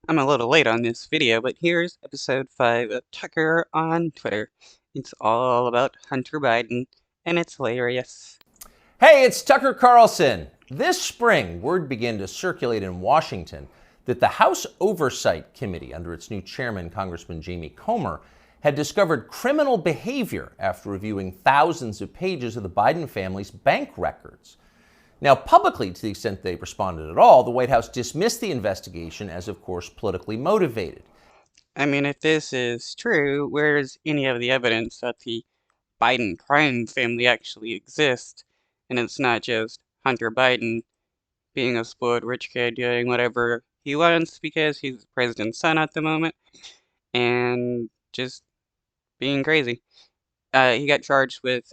I'm a little late on this video, but here's episode 5 of Tucker on Twitter. It's all about Hunter Biden, and it's hilarious. Hey, it's Tucker Carlson. This spring, word began to circulate in Washington that the House Oversight Committee, under its new chairman, Congressman Jamie Comer, had discovered criminal behavior after reviewing thousands of pages of the Biden family's bank records. Now, publicly, to the extent they responded at all, the White House dismissed the investigation as, of course, politically motivated. I mean, if this is true, where's any of the evidence that the Biden crime family actually exists, and it's not just Hunter Biden being a spoiled rich kid doing whatever he wants because he's the president's son at the moment, and just being crazy. He got charged with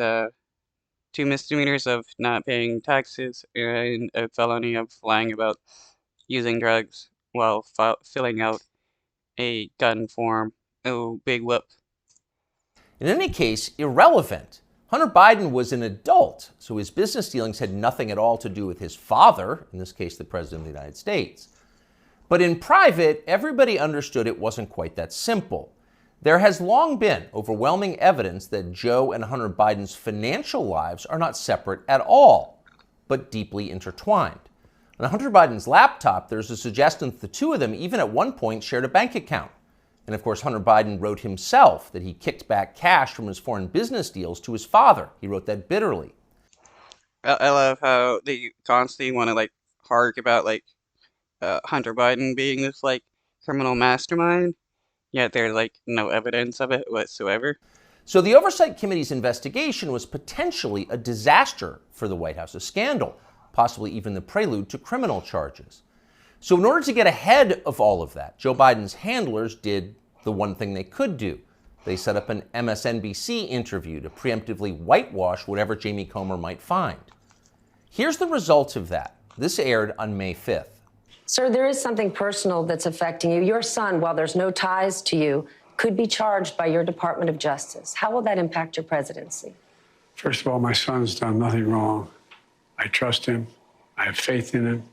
2 misdemeanors of not paying taxes and a felony of lying about using drugs while filling out a gun form. Oh, big whoop. In any case, irrelevant. Hunter Biden was an adult, so his business dealings had nothing at all to do with his father, in this case, the President of the United States. But in private, everybody understood it wasn't quite that simple. There has long been overwhelming evidence that Joe and Hunter Biden's financial lives are not separate at all, but deeply intertwined. On Hunter Biden's laptop, there's a suggestion that the two of them even at one point shared a bank account. And of course, Hunter Biden wrote himself that he kicked back cash from his foreign business deals to his father. He wrote that bitterly. I love how they constantly want to hark about Hunter Biden being this criminal mastermind, yet there's no evidence of it whatsoever. So the Oversight Committee's investigation was potentially a disaster for the White House, a scandal, possibly even the prelude to criminal charges. So in order to get ahead of all of that, Joe Biden's handlers did the one thing they could do. They set up an MSNBC interview to preemptively whitewash whatever Jamie Comer might find. Here's the result of that. This aired on May 5th. Sir, there is something personal that's affecting you. Your son, while there's no ties to you, could be charged by your Department of Justice. How will that impact your presidency? First of all, my son's done nothing wrong. I trust him. I have faith in him.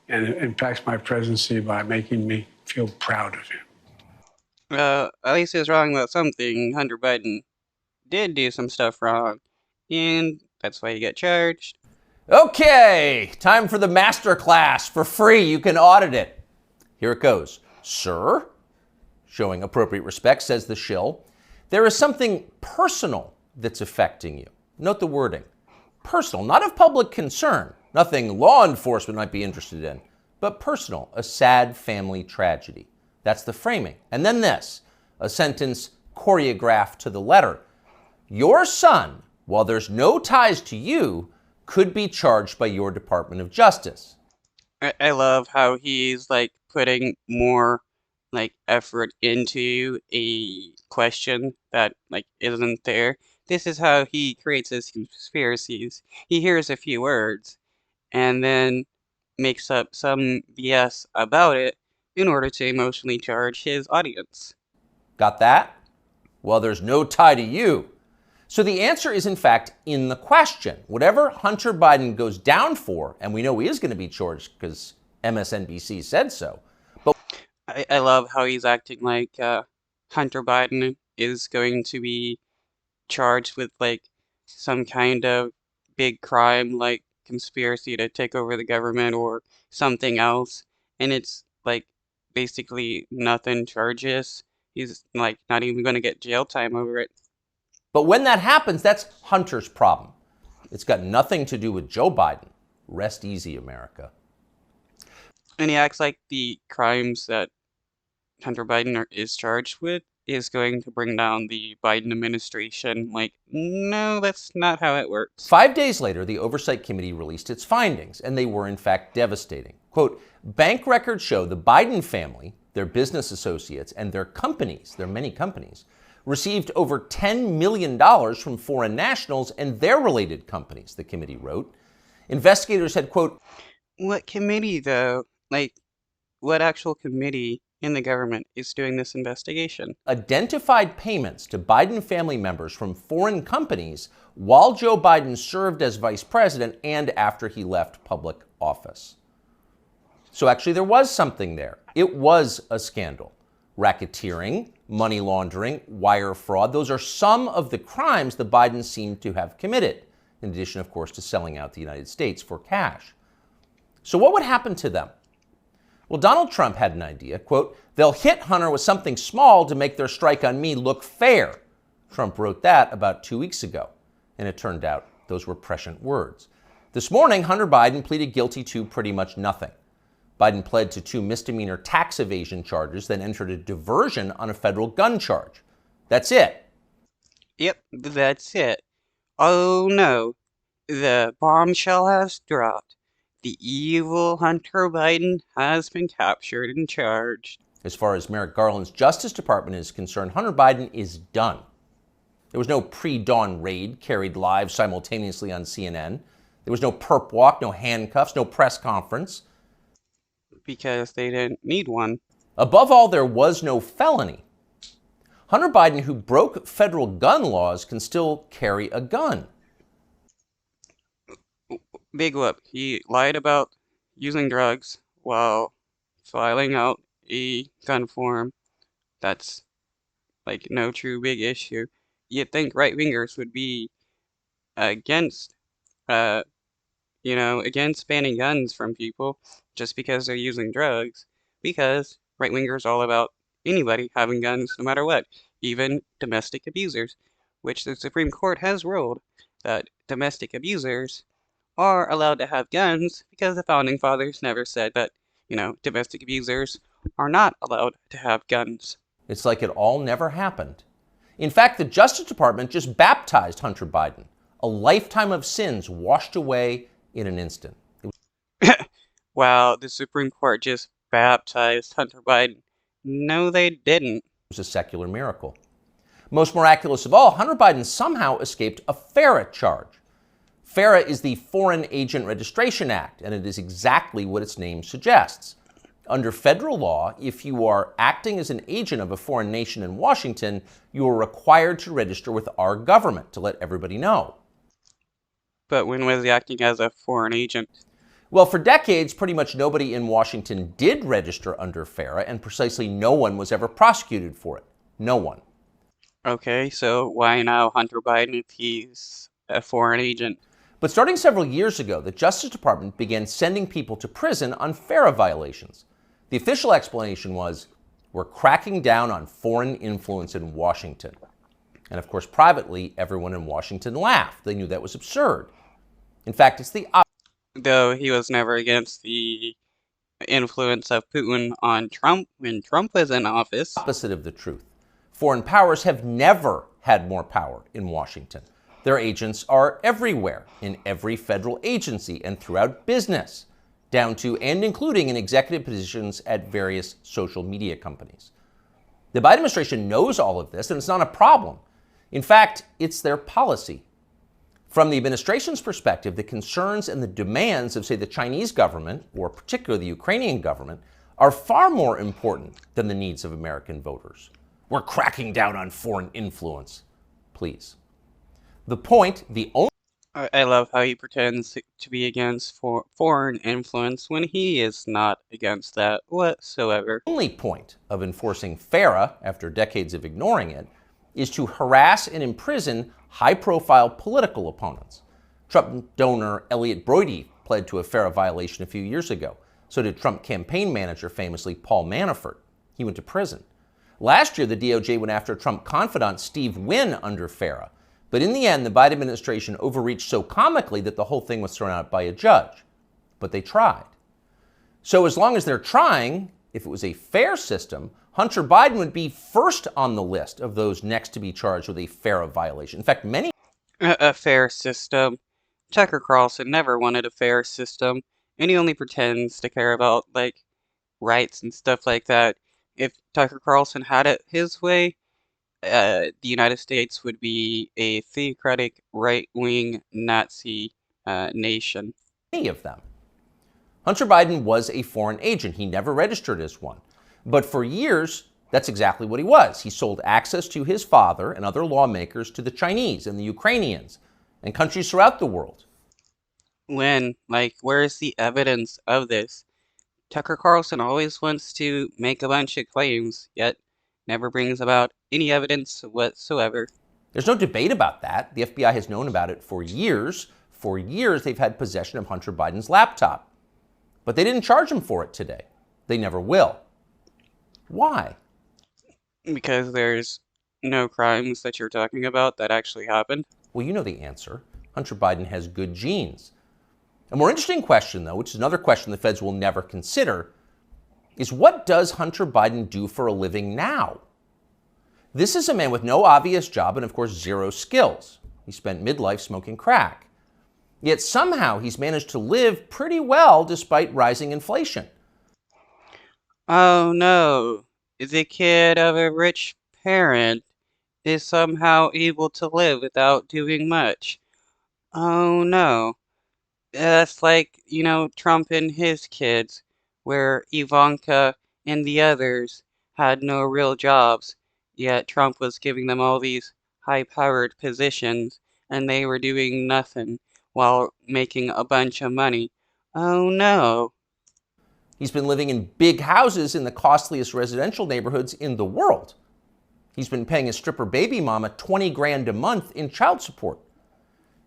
And it impacts my presidency by making me feel proud of him. At least he was wrong about something. Hunter Biden did do some stuff wrong, and that's why he got charged. Okay, time for the master class. For free, you can audit it. Here it goes. Sir, showing appropriate respect, says the shill, there is something personal that's affecting you. Note the wording. Personal, not of public concern, nothing law enforcement might be interested in, but personal, a sad family tragedy. That's the framing. And then this, a sentence choreographed to the letter. Your son, while there's no ties to you, could be charged by your Department of Justice. I love how he's putting more effort into a question that isn't there. This is how he creates his conspiracies. He hears a few words and then makes up some BS about it in order to emotionally charge his audience. Got that? Well, there's no tie to you. So the answer is, in fact, in the question. Whatever Hunter Biden goes down for, and we know he is going to be charged because MSNBC said so. But I love how he's acting like Hunter Biden is going to be charged with some kind of big crime like conspiracy to take over the government or something else, and it's basically nothing charges. He's not even going to get jail time over it. But when that happens, that's Hunter's problem. It's got nothing to do with Joe Biden. Rest easy, America. And he acts like the crimes that Hunter Biden is charged with is going to bring down the Biden administration. No, that's not how it works. 5 days later, the Oversight Committee released its findings, and they were in fact devastating. Quote, bank records show the Biden family, their business associates, and their companies, their many companies, received over $10 million from foreign nationals and their related companies, the committee wrote. Investigators had, quote, what committee, though? What actual committee in the government is doing this investigation? Identified payments to Biden family members from foreign companies while Joe Biden served as vice president and after he left public office. So actually there was something there. It was a scandal. Racketeering, money laundering, wire fraud, those are some of the crimes the Bidens seem to have committed, in addition, of course, to selling out the United States for cash. So what would happen to them? Well, Donald Trump had an idea, quote, "They'll hit Hunter with something small to make their strike on me look fair." Trump wrote that about 2 weeks ago, and it turned out those were prescient words. This morning, Hunter Biden pleaded guilty to pretty much nothing. Biden pled to 2 misdemeanor tax evasion charges, then entered a diversion on a federal gun charge. That's it. Yep, that's it. Oh no, the bombshell has dropped. The evil Hunter Biden has been captured and charged. As far as Merrick Garland's Justice Department is concerned, Hunter Biden is done. There was no pre-dawn raid carried live simultaneously on CNN. There was no perp walk, no handcuffs, no press conference. Because they didn't need one. Above all, there was no felony. Hunter Biden, who broke federal gun laws, can still carry a gun. Big whoop. He lied about using drugs while filing out a gun form. That's like no true big issue. You'd think right-wingers would be against, against banning guns from people just because they're using drugs, because right-wingers are all about anybody having guns no matter what, even domestic abusers, which the Supreme Court has ruled that domestic abusers are allowed to have guns because the Founding Fathers never said that, domestic abusers are not allowed to have guns. It's like it all never happened. In fact, the Justice Department just baptized Hunter Biden. A lifetime of sins washed away in an instant. Wow, the Supreme Court just baptized Hunter Biden. No, they didn't. It was a secular miracle. Most miraculous of all, Hunter Biden somehow escaped a FARA charge. FARA is the Foreign Agent Registration Act, and it is exactly what its name suggests. Under federal law, if you are acting as an agent of a foreign nation in Washington, you are required to register with our government to let everybody know. But when was he acting as a foreign agent? Well, for decades, pretty much nobody in Washington did register under FARA, and precisely no one was ever prosecuted for it. No one. Okay, so why now Hunter Biden if he's a foreign agent? But starting several years ago, the Justice Department began sending people to prison on FARA violations. The official explanation was, we're cracking down on foreign influence in Washington. And of course, privately, everyone in Washington laughed. They knew that was absurd. In fact, it's the Though he was never against the influence of Putin on Trump when Trump was in office. Opposite of the truth. Foreign powers have never had more power in Washington. Their agents are everywhere, in every federal agency and throughout business, down to and including in executive positions at various social media companies. The Biden administration knows all of this, and it's not a problem. In fact, it's their policy. From the administration's perspective, the concerns and the demands of, say, the Chinese government, or particularly the Ukrainian government, are far more important than the needs of American voters. We're cracking down on foreign influence. Please. The point, the only... I love how he pretends to be against foreign influence when he is not against that whatsoever. only point of enforcing FARA, after decades of ignoring it, is to harass and imprison high-profile political opponents. Trump donor Elliot Broidy pled to a FARA violation a few years ago. So did Trump campaign manager, famously Paul Manafort. He went to prison. Last year, the DOJ went after Trump confidant Steve Wynn under FARA. But in the end, the Biden administration overreached so comically that the whole thing was thrown out by a judge. But they tried. So as long as they're trying, if it was a fair system, Hunter Biden would be first on the list of those next to be charged with a FARA violation. In fact, many... A fair system. Tucker Carlson never wanted a fair system, and he only pretends to care about, rights and stuff like that. If Tucker Carlson had it his way, the United States would be a theocratic right-wing Nazi nation. Many of them. Hunter Biden was a foreign agent. He never registered as one. But for years, that's exactly what he was. He sold access to his father and other lawmakers to the Chinese and the Ukrainians and countries throughout the world. When? Where's the evidence of this? Tucker Carlson always wants to make a bunch of claims, yet never brings about any evidence whatsoever. There's no debate about that. The FBI has known about it for years. For years, they've had possession of Hunter Biden's laptop. But they didn't charge him for it today. They never will. Why? Because there's no crimes that you're talking about that actually happened. Well, you know the answer. Hunter Biden has good genes. A more interesting question, though, which is another question the feds will never consider, is what does Hunter Biden do for a living now? This is a man with no obvious job and, of course, zero skills. He spent midlife smoking crack. Yet somehow he's managed to live pretty well despite rising inflation. Oh no, the kid of a rich parent is somehow able to live without doing much. Oh no. That's like, Trump and his kids, where Ivanka and the others had no real jobs, yet Trump was giving them all these high-powered positions, and they were doing nothing while making a bunch of money. Oh no. He's been living in big houses in the costliest residential neighborhoods in the world. He's been paying his stripper baby mama 20 grand a month in child support.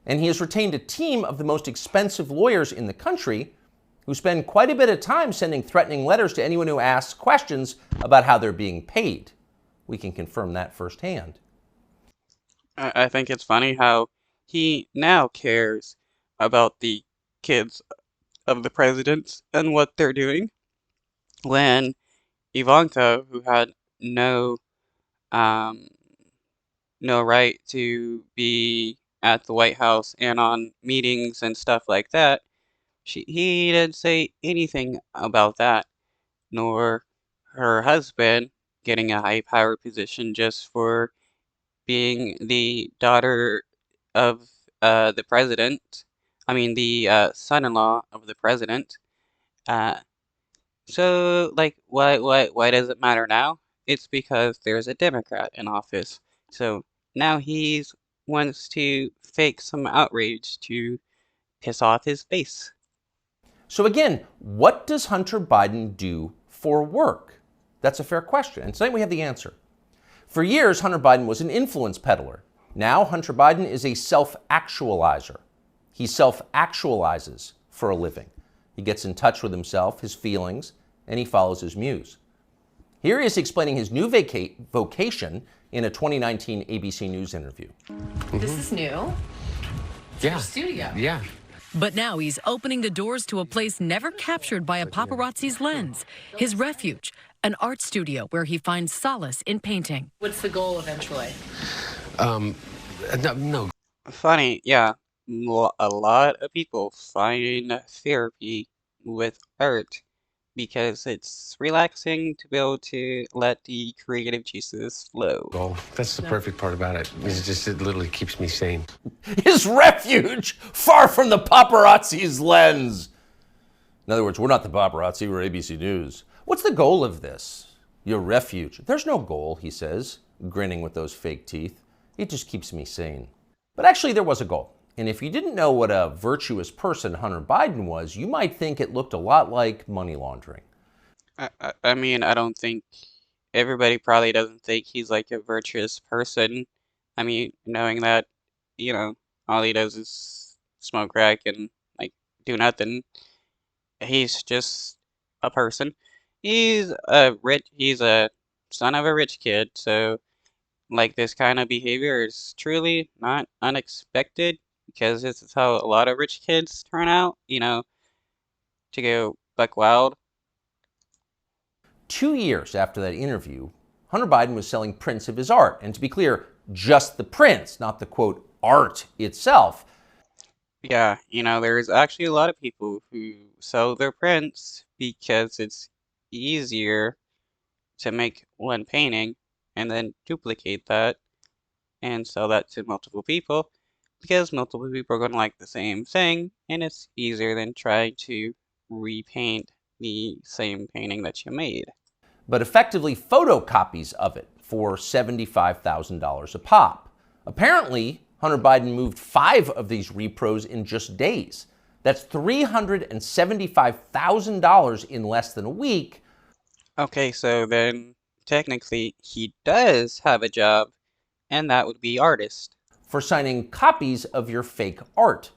And he has retained a team of the most expensive lawyers in the country who spend quite a bit of time sending threatening letters to anyone who asks questions about how they're being paid. We can confirm that firsthand. I think it's funny how he now cares about the kids of the presidents and what they're doing, when Ivanka, who had um, no right to be at the White House and on meetings and stuff like that, he didn't say anything about that, nor her husband getting a high power position just for being the daughter of the president. I mean, the son-in-law of the president. Uh, so, like, why does it matter now? It's because there's a Democrat in office. So now he's wants to fake some outrage to piss off his base. So again, what does Hunter Biden do for work? That's a fair question, and tonight we have the answer. For years, Hunter Biden was an influence peddler. Now, Hunter Biden is a self-actualizer. He self-actualizes for a living. He gets in touch with himself, his feelings, and he follows his muse. Here he is explaining his new vocation in a 2019 ABC News interview. This is new. It's your studio. Yeah. But now he's opening the doors to a place never captured by a paparazzi's lens, his refuge, an art studio where he finds solace in painting. What's the goal eventually? No. Funny, yeah. A lot of people find therapy with art because it's relaxing to be able to let the creative juices flow. Oh, that's the perfect part about it. It literally keeps me sane. His refuge, far from the paparazzi's lens. In other words, we're not the paparazzi, we're ABC News. What's the goal of this? Your refuge. There's no goal, he says, grinning with those fake teeth. It just keeps me sane. But actually, there was a goal. And if you didn't know what a virtuous person Hunter Biden was, you might think it looked a lot like money laundering. I mean, I don't think everybody probably doesn't think he's like a virtuous person. I mean, knowing that, all he does is smoke crack and like do nothing. He's just a person. He's a son of a rich kid, so like this kind of behavior is truly not unexpected, because this is how a lot of rich kids turn out, to go buck wild. 2 years after that interview, Hunter Biden was selling prints of his art. And to be clear, just the prints, not the quote, art itself. Yeah, there's actually a lot of people who sell their prints because it's easier to make one painting and then duplicate that and sell that to multiple people, because multiple people are going to like the same thing, and it's easier than trying to repaint the same painting that you made. But effectively photocopies of it for $75,000 a pop. Apparently, Hunter Biden moved 5 of these repros in just days. That's $375,000 in less than a week. Okay, so then technically he does have a job, and that would be artist. For signing copies of your fake art.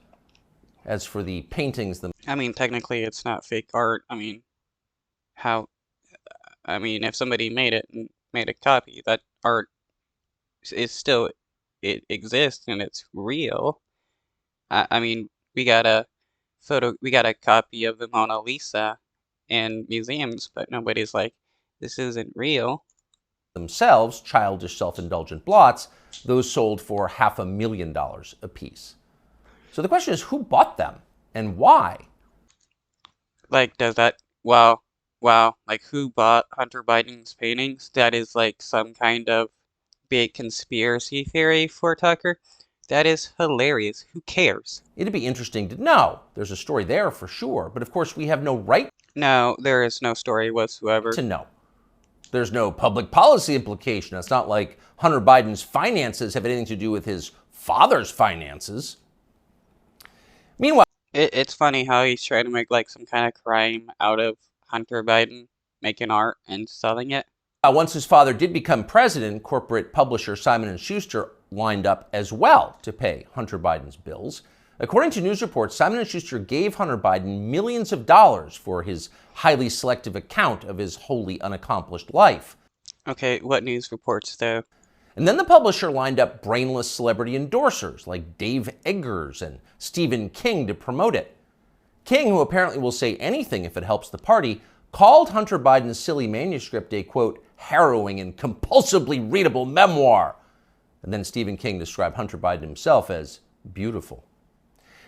As for the paintings I mean, technically it's not fake art. I mean, how, I mean, if somebody made it and made a copy, that art is still, it exists and it's real. I mean, we got a copy of the Mona Lisa in museums, but nobody's like, this isn't real. themselves, childish, self-indulgent blots, those sold for $500,000 apiece. So the question is, who bought them and why? Like, like who bought Hunter Biden's paintings? That is like some kind of big conspiracy theory for Tucker. That is hilarious. Who cares? It'd be interesting to know. There's a story there for sure, but of course we have no right No, there is no story whatsoever. to know. There's no public policy implication. It's not like Hunter Biden's finances have anything to do with his father's finances. Meanwhile, It's funny how he's trying to make like some kind of crime out of Hunter Biden making art and selling it. once his father did become president, corporate publisher Simon & Schuster lined up as well to pay Hunter Biden's bills. According to news reports, Simon & Schuster gave Hunter Biden millions of dollars for his highly selective account of his wholly unaccomplished life. Okay, what news reports though? And then the publisher lined up brainless celebrity endorsers like Dave Eggers and Stephen King to promote it. King, who apparently will say anything if it helps the party, called Hunter Biden's silly manuscript a, quote, harrowing and compulsively readable memoir. And then Stephen King described Hunter Biden himself as beautiful.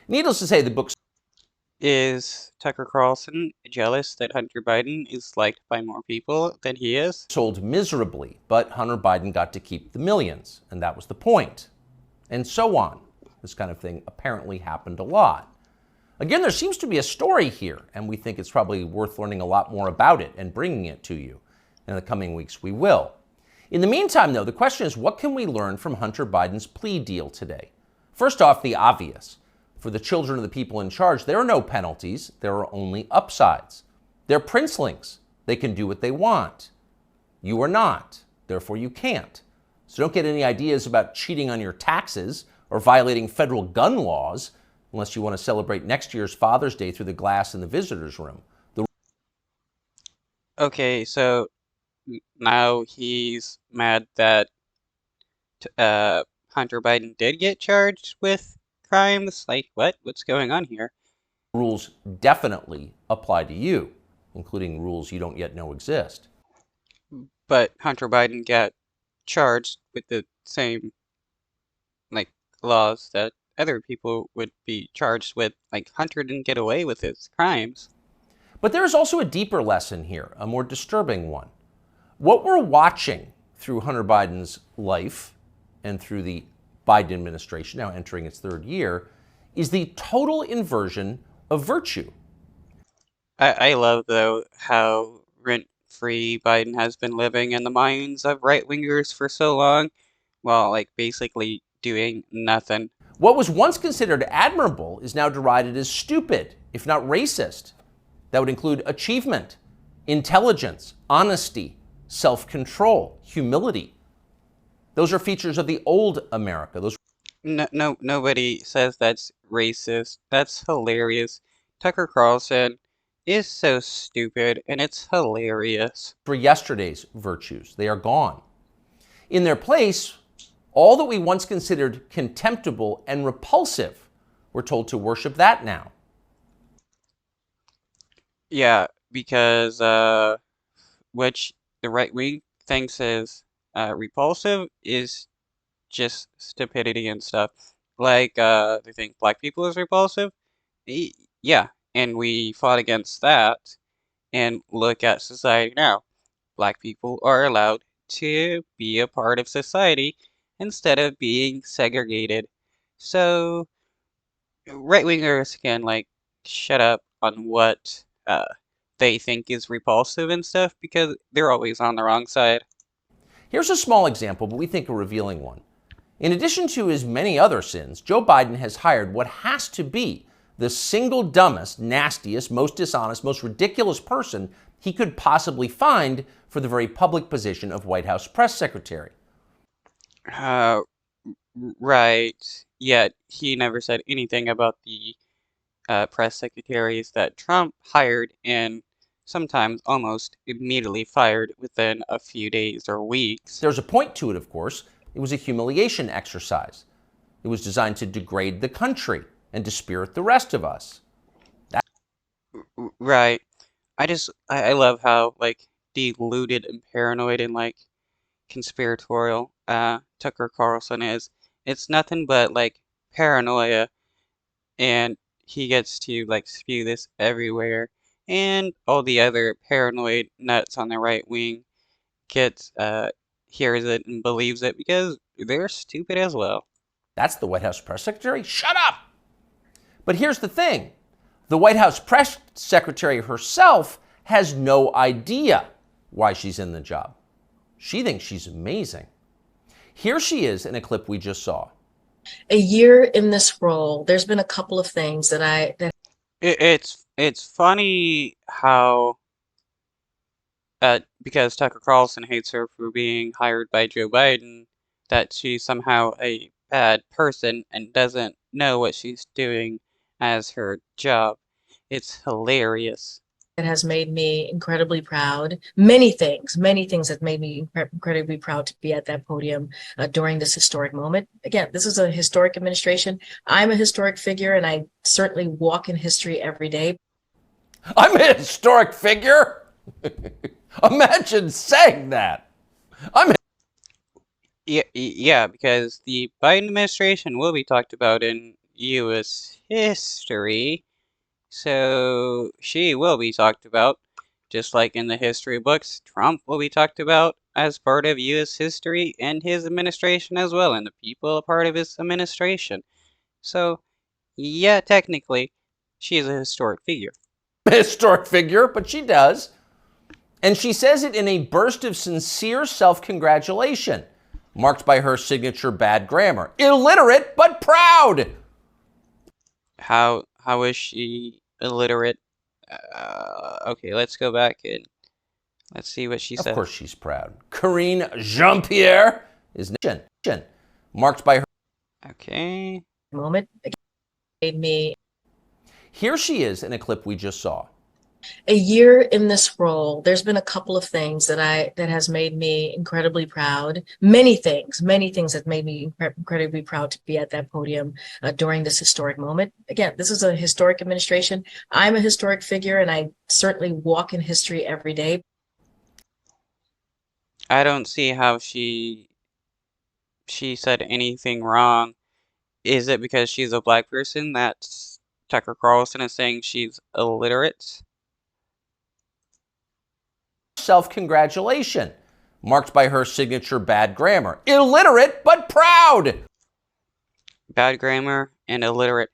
Needless to say, the book Is Tucker Carlson jealous that Hunter Biden is liked by more people than he is? sold miserably, but Hunter Biden got to keep the millions, and that was the point. And so on. This kind of thing apparently happened a lot. Again, there seems to be a story here, and we think it's probably worth learning a lot more about it and bringing it to you. In the coming weeks, we will. In the meantime, though, the question is, what can we learn from Hunter Biden's plea deal today? First off, the obvious. For the children of the people in charge, there are no penalties. There are only upsides. They're princelings. They can do what they want. You are not. Therefore, you can't. So don't get any ideas about cheating on your taxes or violating federal gun laws unless you want to celebrate next year's Father's Day through the glass in the visitor's room. Okay, so now he's mad that Hunter Biden did get charged with crimes. Like, what? What's going on here? Rules definitely apply to you, including rules you don't yet know exist. But Hunter Biden got charged with the same, like, laws that other people would be charged with. Like, Hunter didn't get away with his crimes. But there is also a deeper lesson here, a more disturbing one. What we're watching through Hunter Biden's life and through the Biden administration, now entering its third year, is the total inversion of virtue. I love, though, how rent-free Biden has been living in the minds of right-wingers for so long, while, like, basically doing nothing. What was once considered admirable is now derided as stupid, if not racist. That would include achievement, intelligence, honesty, self-control, humility. Those are features of the old America. Nobody says that's racist. That's hilarious. Tucker Carlson is so stupid, and it's hilarious. For yesterday's virtues, they are gone. In their place, all that we once considered contemptible and repulsive, we're told to worship that now. Yeah, because which the right wing thinks is repulsive is just stupidity and stuff. Like they think black people is repulsive. Yeah, and we fought against that. And look at society now. Black people are allowed to be a part of society instead of being segregated. So right wingers can like shut up on what they think is repulsive and stuff because they're always on the wrong side. Here's a small example, but we think a revealing one. In addition to his many other sins, Joe Biden has hired what has to be the single dumbest, nastiest, most dishonest, most ridiculous person he could possibly find for the very public position of White House press secretary. Uh, right. Yet he never said anything about the press secretaries that Trump hired and sometimes almost immediately fired within a few days or weeks. There's a point to it, of course. It was a humiliation exercise. It was designed to degrade the country and dispirit the rest of us. Right. I love how like deluded and paranoid and like conspiratorial Tucker Carlson is. It's nothing but like paranoia, and he gets to like spew this everywhere, and all the other paranoid nuts on the right wing gets hears it and believes it because they're stupid as well. That's the White House press secretary? Shut up! But here's the thing. The White House press secretary herself has no idea why she's in the job. She thinks she's amazing. Here she is in a clip we just saw. A year in this role, there's been a couple of things It's funny how because Tucker Carlson hates her for being hired by Joe Biden, that she's somehow a bad person and doesn't know what she's doing as her job. It's hilarious. that has made me incredibly proud. Many things that made me incredibly proud to be at that podium during this historic moment. Again, this is a historic administration. I'm a historic figure, and I certainly walk in history every day. I'm a historic figure? Imagine saying that. Yeah, because the Biden administration will be talked about in U.S. history, so she will be talked about, just like in the history books. Trump will be talked about as part of U.S. history and his administration as well, and the people a part of his administration. So, yeah, technically, she is a historic figure. Historic figure, but she does. And she says it in a burst of sincere self-congratulation, marked by her signature bad grammar. Illiterate, but proud. How is she illiterate? Okay, let's go back and let's see what she said. Of course she's proud. Karine Jean-Pierre is marked by her. Okay. Moment made me. Here she is in a clip we just saw. A year in this role, there's been a couple of things that has made me incredibly proud. Many things that made me incredibly proud to be at that podium during this historic moment. Again, this is a historic administration. I'm a historic figure, and I certainly walk in history every day. I don't see how she said anything wrong. Is it because she's a black person that Tucker Carlson is saying she's illiterate? Self-congratulation, marked by her signature bad grammar. Illiterate, but proud. Bad grammar and illiterate,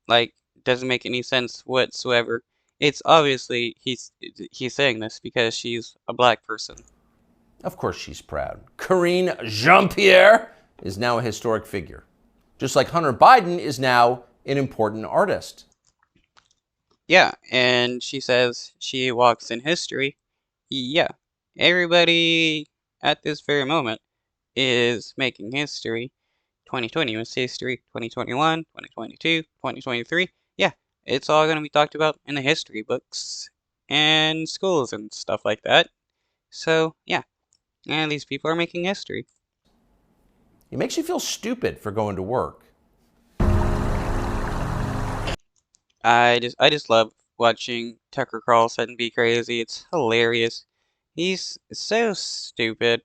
like, doesn't make any sense whatsoever. It's obviously he's saying this because she's a black person. Of course she's proud. Karine Jean-Pierre is now a historic figure, just like Hunter Biden is now an important artist. Yeah, and she says she walks in history. Yeah, everybody at this very moment is making history. 2020 was history, 2021, 2022, 2023. Yeah, it's all going to be talked about in the history books and schools and stuff like that. So, yeah, and these people are making history. It makes you feel stupid for going to work. I just love watching Tucker Carlson be crazy. It's hilarious. He's so stupid.